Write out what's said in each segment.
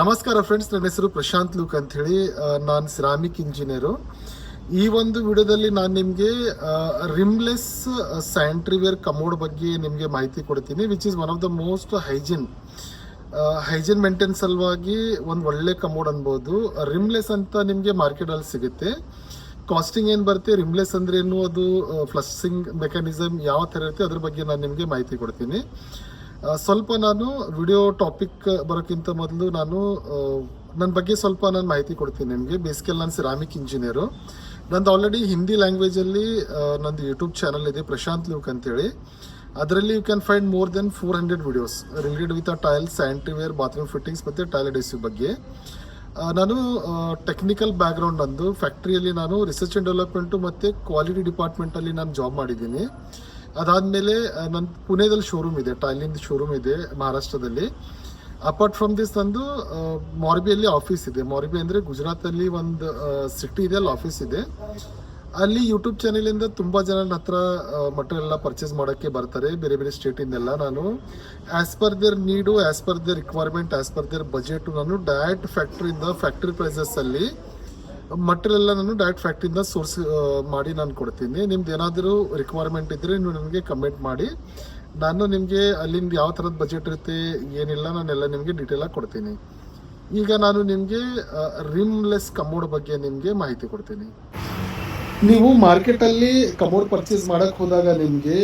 ನಮಸ್ಕಾರ ಫ್ರೆಂಡ್ಸ್, ನನ್ನ ಹೆಸರು ಪ್ರಶಾಂತ್ ಲೂಕ್ ಅಂತ ಹೇಳಿ. ನಾನು ಸಿರಾಮಿಕ್ ಇಂಜಿನಿಯರು. ಈ ಒಂದು ವಿಡಿಯೋದಲ್ಲಿ ನಾನು ನಿಮಗೆ ರಿಮ್ಲೆಸ್ ಸ್ಯಾಂಟ್ರಿವೇರ್ ಕಮೋಡ್ ಬಗ್ಗೆ ನಿಮಗೆ ಮಾಹಿತಿ ಕೊಡ್ತೀನಿ, which is one of the most hygiene maintain ಸಲುವಾಗಿ ಒಂದು ಒಳ್ಳೆ ಕಮೋಡ್ ಅನ್ಬೋದು. ರಿಮ್ಲೆಸ್ ಅಂತ ನಿಮಗೆ ಮಾರ್ಕೆಟಲ್ಲಿ ಸಿಗುತ್ತೆ. ಕಾಸ್ಟಿಂಗ್ ಏನು ಬರುತ್ತೆ, ರಿಮ್ಲೆಸ್ ಅಂದ್ರೆ ಏನು, ಅದು ಫ್ಲಶಿಂಗ್ ಮೆಕ್ಯಾನಿಸಮ್ ಯಾವ ಥರ ಇರುತ್ತೆ, ಅದ್ರ ಬಗ್ಗೆ ನಾನು ನಿಮಗೆ ಮಾಹಿತಿ ಕೊಡ್ತೀನಿ. ಸ್ವಲ್ಪ ನಾನು ವಿಡಿಯೋ ಟಾಪಿಕ್ ಬರೋಕ್ಕಿಂತ ಮೊದಲು ನನ್ನ ಬಗ್ಗೆ ಸ್ವಲ್ಪ ನಾನು ಮಾಹಿತಿ ಕೊಡ್ತೀನಿ ನಿಮಗೆ. ಬೇಸಿಕಲಿ ನಾನು ಸಿರಾಮಿಕ್ ಇಂಜಿನಿಯರು. ನಂದು ಆಲ್ರೆಡಿ ಹಿಂದಿ ಲ್ಯಾಂಗ್ವೇಜಲ್ಲಿ ನಂದು ಯೂಟ್ಯೂಬ್ ಚಾನಲ್ ಇದೆ, ಪ್ರಶಾಂತ್ ಲೂಕ್ ಅಂತೇಳಿ. ಅದರಲ್ಲಿ you can find more than 400 videos related with tiles, sanitaryware, bathroom fittings ಮತ್ತು ಟಾಯ್ಲೆಟ್ ಎಸಿ ಬಗ್ಗೆ. ನಾನು ಟೆಕ್ನಿಕಲ್ ಬ್ಯಾಕ್ಗ್ರೌಂಡ್ ನಂದು. ಫ್ಯಾಕ್ಟ್ರಿಯಲ್ಲಿ ನಾನು ರಿಸರ್ಚ್ ಆ್ಯಂಡ್ ಡೆವಲಪ್ಮೆಂಟು ಮತ್ತು ಕ್ವಾಲಿಟಿ ಡಿಪಾರ್ಟ್ಮೆಂಟಲ್ಲಿ ನಾನು ಜಾಬ್ ಮಾಡಿದ್ದೀನಿ. ಅದಾದಮೇಲೆ ನನ್ನ ಪುಣೆದಲ್ಲಿ ಶೋರೂಮ್ ಇದೆ, ಟೈಲಿಂದ ಶೋರೂಮ್ ಇದೆ ಮಹಾರಾಷ್ಟ್ರದಲ್ಲಿ. ಅಪಾರ್ಟ್ ಫ್ರಮ್ ದಿಸ್ ನಂದು ಮಾರ್ಬಿಯಲ್ಲಿ ಆಫೀಸ್ ಇದೆ. ಮಾರ್ಬಿ ಅಂದರೆ ಗುಜರಾತಲ್ಲಿ ಒಂದು ಸಿಟಿ ಇದೆ, ಅಲ್ಲಿ ಆಫೀಸ್ ಇದೆ. ಅಲ್ಲಿ ಯೂಟ್ಯೂಬ್ ಚಾನಲಿಂದ ತುಂಬ ಜನ ನನ್ನ ಹತ್ರ ಮಟೀರಿಯಲ್ ಎಲ್ಲ ಪರ್ಚೇಸ್ ಮಾಡೋಕ್ಕೆ ಬರ್ತಾರೆ, ಬೇರೆ ಬೇರೆ ಸ್ಟೇಟಿಂದೆಲ್ಲ. ನಾನು ಆ್ಯಸ್ ಪರ್ ದೇರ್ ನೀಡು, as per there requirement, as per there budget ನಾನು ಡೈರೆಕ್ಟ್ ಫ್ಯಾಕ್ಟ್ರಿ ಪ್ರೈಸಸ್ಸಲ್ಲಿ ಮಟೀರಿಯಲ್ ಎಲ್ಲ ನಾನು ಡೈರೆಕ್ಟ್ ಫ್ಯಾಕ್ಟ್ರಿಯಿಂದ ಸೋರ್ಸ್ ಮಾಡಿ ನಾನು ಕೊಡ್ತೀನಿ. ನಿಮ್ದು ಏನಾದರೂ ರಿಕ್ವೈರ್ಮೆಂಟ್ ಇದ್ದರೆ ನೀವು ನನಗೆ ಕಮೆಂಟ್ ಮಾಡಿ, ನಾನು ನಿಮಗೆ ಅಲ್ಲಿಂದ ಯಾವ ಥರದ ಬಜೆಟ್ ಇರುತ್ತೆ ಏನಿಲ್ಲ ನಾನೆಲ್ಲ ನಿಮಗೆ ಡೀಟೇಲಾಗಿ ಕೊಡ್ತೀನಿ. ಈಗ ನಾನು ನಿಮಗೆ ರಿಮ್ಲೆಸ್ ಕಮೋಡ್ ಬಗ್ಗೆ ನಿಮಗೆ ಮಾಹಿತಿ ಕೊಡ್ತೀನಿ. ನೀವು ಮಾರ್ಕೆಟಲ್ಲಿ ಕಮೋಡ್ ಪರ್ಚೇಸ್ ಮಾಡೋಕ್ಕೆ ಹೋದಾಗ ನಿಮಗೆ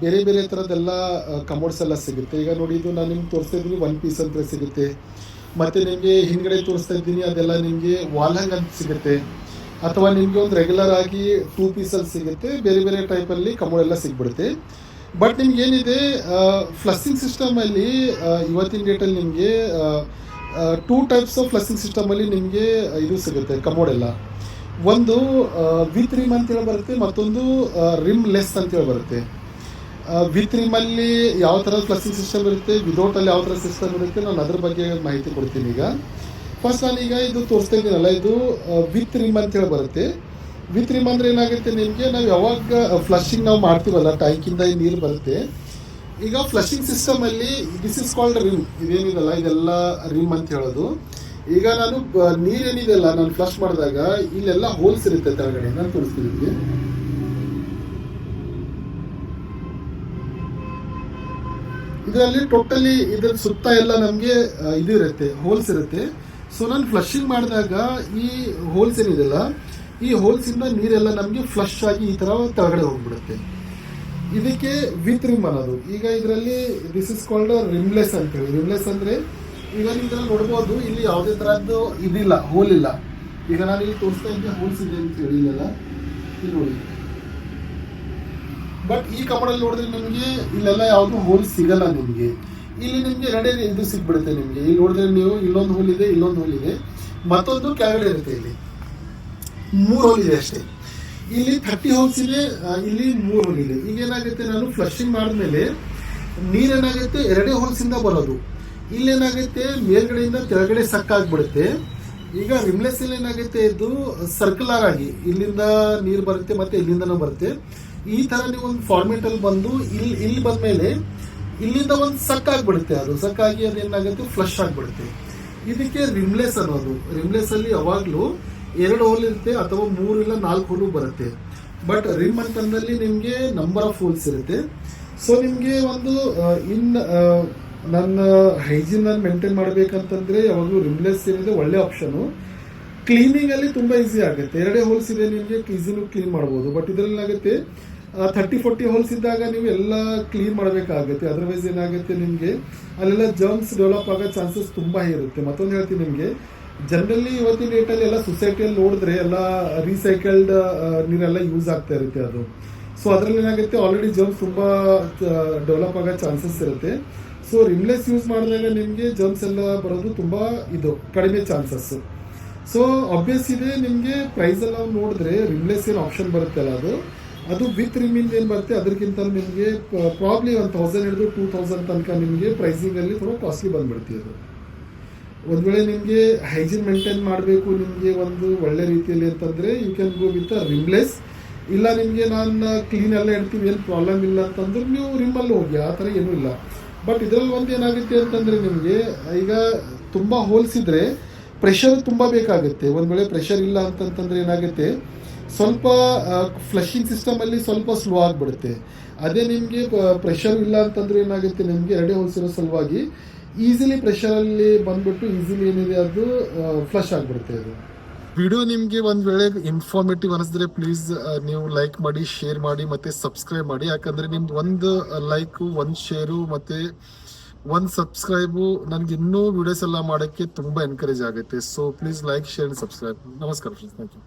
ಬೇರೆ ಬೇರೆ ಥರದ್ದೆಲ್ಲ ಕಮೋಡ್ಸ್ ಎಲ್ಲ ಸಿಗುತ್ತೆ. ಈಗ ನೋಡಿ, ಇದು ನಾನು ನಿಮ್ಗೆ ತೋರಿಸ್ತಾ ಇದ್ದೀನಿ, 1 ಪೀಸ್ ಅಂತ ಸಿಗುತ್ತೆ. ಮತ್ತು ನಿಮಗೆ ಹಿಂದ್ಗಡೆ ತೋರಿಸ್ತಾ ಇದ್ದೀನಿ, ಅದೆಲ್ಲ ನಿಮಗೆ ವಾಲ್ ಹ್ಯಾಂಗ್ ಅಂತ ಸಿಗುತ್ತೆ. ಅಥವಾ ನಿಮಗೆ ಒಂದು ರೆಗ್ಯುಲರ್ ಆಗಿ 2 ಪೀಸಲ್ಲಿ ಸಿಗುತ್ತೆ. ಬೇರೆ ಬೇರೆ ಟೈಪಲ್ಲಿ ಕಮೋಡ್ ಎಲ್ಲ ಸಿಗ್ಬಿಡುತ್ತೆ. ಬಟ್ ನಿಮ್ಗೆ ಏನಿದೆ, ಫ್ಲಸ್ಸಿಂಗ್ ಸಿಸ್ಟಮಲ್ಲಿ ಇವತ್ತಿನ ಡೇಟಲ್ಲಿ ನಿಮಗೆ 2 ಟೈಪ್ಸ್ ಆಫ್ ಫ್ಲಸ್ಸಿಂಗ್ ಸಿಸ್ಟಮಲ್ಲಿ ನಿಮಗೆ ಇದು ಸಿಗುತ್ತೆ ಕಮೋಡ್ ಎಲ್ಲ. ಒಂದು ವಿತ್ ರಿಮ್ ಅಂತೇಳಿ ಬರುತ್ತೆ, ಮತ್ತೊಂದು ರಿಮ್ಲೆಸ್ ಅಂತೇಳಿ ಬರುತ್ತೆ. ವಿತ್ ರಿಮಲ್ಲಿ ಯಾವ ಥರ ಫ್ಲಸ್ಸಿಂಗ್ ಸಿಸ್ಟಮ್ ಇರುತ್ತೆ, ವಿದೌಟಲ್ಲಿ ಯಾವ ಥರ ಸಿಸ್ಟಮ್ ಇರುತ್ತೆ, ನಾನು ಅದ್ರ ಬಗ್ಗೆ ಮಾಹಿತಿ ಕೊಡ್ತೀನಿ. ಈಗ ಫಸ್ಟ್ ನಾನೀಗ ಇದು ತೋರಿಸ್ತಾ ಇದ್ದೀನಲ್ಲ, ಇದು ವಿತ್ ರಿಮ್ ಅಂತೇಳಿ ಬರುತ್ತೆ. ವಿತ್ ರಿಮ್ ಅಂದರೆ ಏನಾಗುತ್ತೆ, ನಿಮಗೆ ನಾವು ಯಾವಾಗ ಫ್ಲಶಿಂಗ್ ನಾವು ಮಾಡ್ತೀವಲ್ಲ, ಟ್ಯಾಂಕಿಂದ ನೀರು ಬರುತ್ತೆ. ಈಗ ಫ್ಲಶಿಂಗ್ ಸಿಸ್ಟಮಲ್ಲಿ ದಿಸ್ ಇಸ್ ಕಾಲ್ಡ್ ರಿಮ್. ಇದೇನಿದೆಲ್ಲ ಇದೆಲ್ಲ ರಿಮ್ ಅಂತ ಹೇಳೋದು. ಈಗ ನಾನು ನೀರೇನಿದೆಲ್ಲ ನಾನು ಫ್ಲಶ್ ಮಾಡಿದಾಗ ಇಲ್ಲೆಲ್ಲ ಹೋಲ್ಸ್ ಇರುತ್ತೆ ಕೆಳಗಡೆ, ನಾನು ತೋರಿಸ್ತೀನಿ. ಇದರಲ್ಲಿ ಟೋಟಲಿ ಇದರ ಸುತ್ತ ಎಲ್ಲ ನಮಗೆ ಇದು ಇರುತ್ತೆ, ಹೋಲ್ಸ್ ಇರುತ್ತೆ. ಸೊ ನಾನು ಫ್ಲಶಿಂಗ್ ಮಾಡಿದಾಗ ಈ ಹೋಲ್ಸ್ ಏನಿದೆಲ್ಲ, ಈ ಹೋಲ್ಸಿಂದ ನೀರೆಲ್ಲ ನಮಗೆ ಫ್ಲಶ್ ಆಗಿ ಈ ಥರ ಕೆಳಗಡೆ ಹೋಗ್ಬಿಡುತ್ತೆ. ಇದಕ್ಕೆ ವಿತ್ ರಿಮ್ ಅನ್ನೋದು. ಈಗ ಇದರಲ್ಲಿ ದಿಸ್ ಇಸ್ ಕಾಲ್ಡ್ ರಿಮ್ಲೆಸ್ ಅಂತೇಳಿ. ರಿಮ್ಲೆಸ್ ಅಂದರೆ ಈಗ ನೀವು ನೋಡ್ಬೋದು, ಇಲ್ಲಿ ಯಾವುದೇ ಥರದ್ದು ಇದಿಲ್ಲ, ಹೋಲ್ ಇಲ್ಲ. ಈಗ ನಾನು ಇಲ್ಲಿ ತೋರಿಸ್ತಾ ಇದ್ದೆ ಹೋಲ್ಸ್ ಇದೆ ಅಂತ ಹೇಳಿ, ಇಲ್ಲೆಲ್ಲ ಇಲ್ಲಿ ನೋಡಿ. ಬಟ್ ಈ ಕಮೋಡಲ್ಲಿ ನೋಡಿದ್ರೆ ನಿಮಗೆ ಇಲ್ಲೆಲ್ಲ ಯಾವುದು ಹೋಲ್ ಸಿಗಲ್ಲ ನಿಮಗೆ. ಇಲ್ಲಿ ನಿಮಗೆ ಎರಡೇ ಇದು ಸಿಗ್ಬಿಡುತ್ತೆ ನಿಮಗೆ. ಇಲ್ಲಿ ನೋಡಿದ್ರೆ ನೀವು ಇಲ್ಲೊಂದು ಹೋಲ್ ಇದೆ, ಇಲ್ಲೊಂದು ಹೋಲ್ ಇದೆ, ಮತ್ತೊಂದು ಕೆಳಗಡೆ ಇರುತ್ತೆ. ಇಲ್ಲಿ 3 ಹೋಲ್ ಇದೆ ಅಷ್ಟೇ. ಇಲ್ಲಿ 30 ಹೋಲ್ಸ್ ಇದೆ, ಇಲ್ಲಿ 3 ಹೋಲ್ ಇದೆ. ಈಗ ಏನಾಗುತ್ತೆ, ನಾನು ಫ್ಲಶಿಂಗ್ ಮಾಡಿದ್ಮೇಲೆ ನೀರೇನಾಗುತ್ತೆ, 2 ಹೋಲ್ಸಿಂದ ಬರೋದು. ಇಲ್ಲೇನಾಗುತ್ತೆ, ಮೇಲ್ಗಡೆಯಿಂದ ಕೆಳಗಡೆ ಸಕ್ಕಾಗ್ಬಿಡುತ್ತೆ. ಈಗ ರಿಮ್ಲೆಸ್ ಅಲ್ಲಿ ಏನಾಗುತ್ತೆ, ಇದು ಸರ್ಕ್ಯುಲರ್ ಆಗಿ ಇಲ್ಲಿಂದ ನೀರು ಬರುತ್ತೆ ಮತ್ತೆ ಇಲ್ಲಿಂದನೂ ಬರುತ್ತೆ. ಈ ತರ ನೀವು ಒಂದು ಫಾರ್ಮೇಟ್ ಅಲ್ಲಿ ಬಂದು ಇಲ್ಲಿ ಬಂದ್ಮೇಲೆ ಇಲ್ಲಿಂದ ಒಂದು ಸಕ್ಕಾಗ್ಬಿಡುತ್ತೆ. ಅದು ಸಕ್ಕಾಗಿ ಅದೇನಾಗುತ್ತೆ, ಫ್ಲಶ್ ಆಗ್ಬಿಡುತ್ತೆ. ಇದಕ್ಕೆ ರಿಮ್ಲೆಸ್ ಅನ್ನೋದು. ರಿಮ್ಲೆಸ್ ಅಲ್ಲಿ ಯಾವಾಗ್ಲೂ 2 ಹೋಲ್ ಇರುತ್ತೆ, ಅಥವಾ 3 ಇಲ್ಲ 4 ಹೋಲು ಬರುತ್ತೆ. ಬಟ್ ರಿಮ್ ಅಂತಂದಲ್ಲಿ ನಿಮ್ಗೆ ನಂಬರ್ ಆಫ್ ಹೋಲ್ಸ್ ಇರುತ್ತೆ. ಸೊ ನಿಮ್ಗೆ ಒಂದು ನನ್ನ ಹೈಜೀನ್ ನಾನು ಮೇಂಟೈನ್ ಮಾಡ್ಬೇಕಂತಂದ್ರೆ ಯಾವಾಗಲೂ ರಿಮ್ಲೆಸ್ ಏನಿದೆ ಒಳ್ಳೆ ಆಪ್ಷನು. ಕ್ಲೀನಿಂಗ್ ಅಲ್ಲಿ ತುಂಬಾ ಈಸಿ ಆಗುತ್ತೆ. 2 ಹೋಲ್ಸ್ ಇದೆ, ನಿಮಗೆ ಈಸಿನೂ ಕ್ಲೀನ್ ಮಾಡ್ಬೋದು. ಬಟ್ ಇದರಲ್ಲಿ ಏನಾಗುತ್ತೆ, 30-40 ಹೋಲ್ಸ್ ಇದ್ದಾಗ ನೀವು ಎಲ್ಲ ಕ್ಲೀನ್ ಮಾಡಬೇಕಾಗುತ್ತೆ. ಅದರ್ವೈಸ್ ಏನಾಗುತ್ತೆ, ನಿಮಗೆ ಅಲ್ಲೆಲ್ಲ ಜರ್ಮ್ಸ್ ಡೆವಲಪ್ ಆಗೋ ಚಾನ್ಸಸ್ ತುಂಬಾ ಇರುತ್ತೆ. ಮತ್ತೊಂದು ಹೇಳ್ತೀನಿ ನಿಮಗೆ, ಜನರಲಿ ಇವತ್ತಿನ ಡೇಟಲ್ಲಿ ಎಲ್ಲ ಸೊಸೈಟಿಯಲ್ಲಿ ನೋಡಿದ್ರೆ ಎಲ್ಲ ರೀಸೈಕಲ್ಡ್ ನೀರೆಲ್ಲ ಯೂಸ್ ಆಗ್ತಾ ಇರುತ್ತೆ ಅದು. ಸೊ ಅದರಲ್ಲಿ ಏನಾಗುತ್ತೆ, ಆಲ್ರೆಡಿ ಜರ್ಮ್ಸ್ ತುಂಬಾ ಡೆವಲಪ್ ಆಗೋ ಚಾನ್ಸಸ್ ಇರುತ್ತೆ. ಸೊ ರಿಮ್ಲೆಸ್ ಯೂಸ್ ಮಾಡಿದಾಗ ನಿಮಗೆ ಜರ್ಮ್ಸ್ ಎಲ್ಲ ಬರೋದು ತುಂಬಾ ಕಡಿಮೆ ಚಾನ್ಸಸ್. ಸೊ ಆಬ್ವಿಯಸ್ ಇದೆ, ನಿಮಗೆ ಪ್ರೈಸ್ ಎಲ್ಲ ನೋಡಿದ್ರೆ ರಿಮ್ಲೆಸ್ ಏನು ಆಪ್ಷನ್ ಬರುತ್ತೆ ಅಲ್ಲ, ಅದು ವಿತ್ ರಿಮಿಂದ ಏನು ಬರುತ್ತೆ ಅದಕ್ಕಿಂತ ನಿಮಗೆ ಪ್ರಾಬ್ಲಿ 1000 ಹಿಡಿದು 2000 ತನಕ ನಿಮಗೆ ಪ್ರೈಸಿಂಗಲ್ಲಿ ತುಂಬ ಕಾಸ್ಟ್ಲಿ ಬಂದ್ಬಿಡ್ತೀವಿ. ಅದು ಒಂದು ವೇಳೆ ನಿಮಗೆ ಹೈಜೀನ್ ಮೇಂಟೈನ್ ಮಾಡಬೇಕು ನಿಮಗೆ ಒಂದು ಒಳ್ಳೆ ರೀತಿಯಲ್ಲಿ ಅಂತಂದರೆ ಯು ಕ್ಯಾನ್ ಗೋ ವಿತ್ ರಿಮ್ಲೆಸ್. ಇಲ್ಲ ನಿಮಗೆ ನಾನು ಕ್ಲೀನ್ ಎಲ್ಲ ಇಡ್ತೀವಿ, ಏನು ಪ್ರಾಬ್ಲಮ್ ಇಲ್ಲ ಅಂತಂದ್ರೆ ನೀವು ರಿಮ್ಮಲ್ಲಿ ಹೋಗಿ, ಆ ಥರ ಏನೂ ಇಲ್ಲ. ಬಟ್ ಇದರಲ್ಲಿ ಒಂದು ಏನಾಗುತ್ತೆ ಅಂತಂದರೆ, ನಿಮಗೆ ಈಗ ತುಂಬ ಹೋಲ್ಸ್ ಇದ್ರೆ ಪ್ರೆಷರ್ ತುಂಬ ಬೇಕಾಗುತ್ತೆ. ಒಂದು ವೇಳೆ ಪ್ರೆಷರ್ ಇಲ್ಲ ಅಂತಂತಂದ್ರೆ ಏನಾಗುತ್ತೆ, ಸ್ವಲ್ಪ ಫ್ಲಶಿಂಗ್ ಸಿಸ್ಟಮಲ್ಲಿ ಸ್ವಲ್ಪ ಸ್ಲೋ ಆಗಿಬಿಡುತ್ತೆ. ಅದೇ ನಿಮಗೆ ಪ್ರೆಷರ್ ಇಲ್ಲ ಅಂತಂದ್ರೆ ಏನಾಗುತ್ತೆ, ನಿಮಗೆ ಎರಡೇ ಹೋಲ್ಸ್ ಇರೋ ಸಲುವಾಗಿ ಈಸಿಲಿ ಪ್ರೆಷರಲ್ಲಿ ಬಂದ್ಬಿಟ್ಟು ಈಸಿಲಿ ಏನಿದೆ ಅದು ಫ್ಲಶ್ ಆಗಿಬಿಡುತ್ತೆ. ಅದು ವಿಡಿಯೋ ನಿಮಗೆ ಒಂದು ವೇಳೆ ಇನ್ಫಾರ್ಮೇಟಿವ್ ಅನಿಸಿದ್ರೆ ಪ್ಲೀಸ್ ನೀವು ಲೈಕ್ ಮಾಡಿ, ಶೇರ್ ಮಾಡಿ ಮತ್ತೆ ಸಬ್ಸ್ಕ್ರೈಬ್ ಮಾಡಿ. ಯಾಕಂದ್ರೆ ನಿಮ್ದು ಒಂದು ಲೈಕು, ಒಂದು ಶೇರು ಮತ್ತೆ ಒಂದು ಸಬ್ಸ್ಕ್ರೈಬು ನನಗೆ ಇನ್ನೂ ವಿಡಿಯೋಸ್ ಎಲ್ಲ ಮಾಡೋಕ್ಕೆ ತುಂಬ ಎನ್ಕರೇಜ್ ಆಗುತ್ತೆ. So please like, share, subscribe. ನಮಸ್ಕಾರ ಫ್ರೆಂಡ್ಸ್, ಥ್ಯಾಂಕ್ ಯು.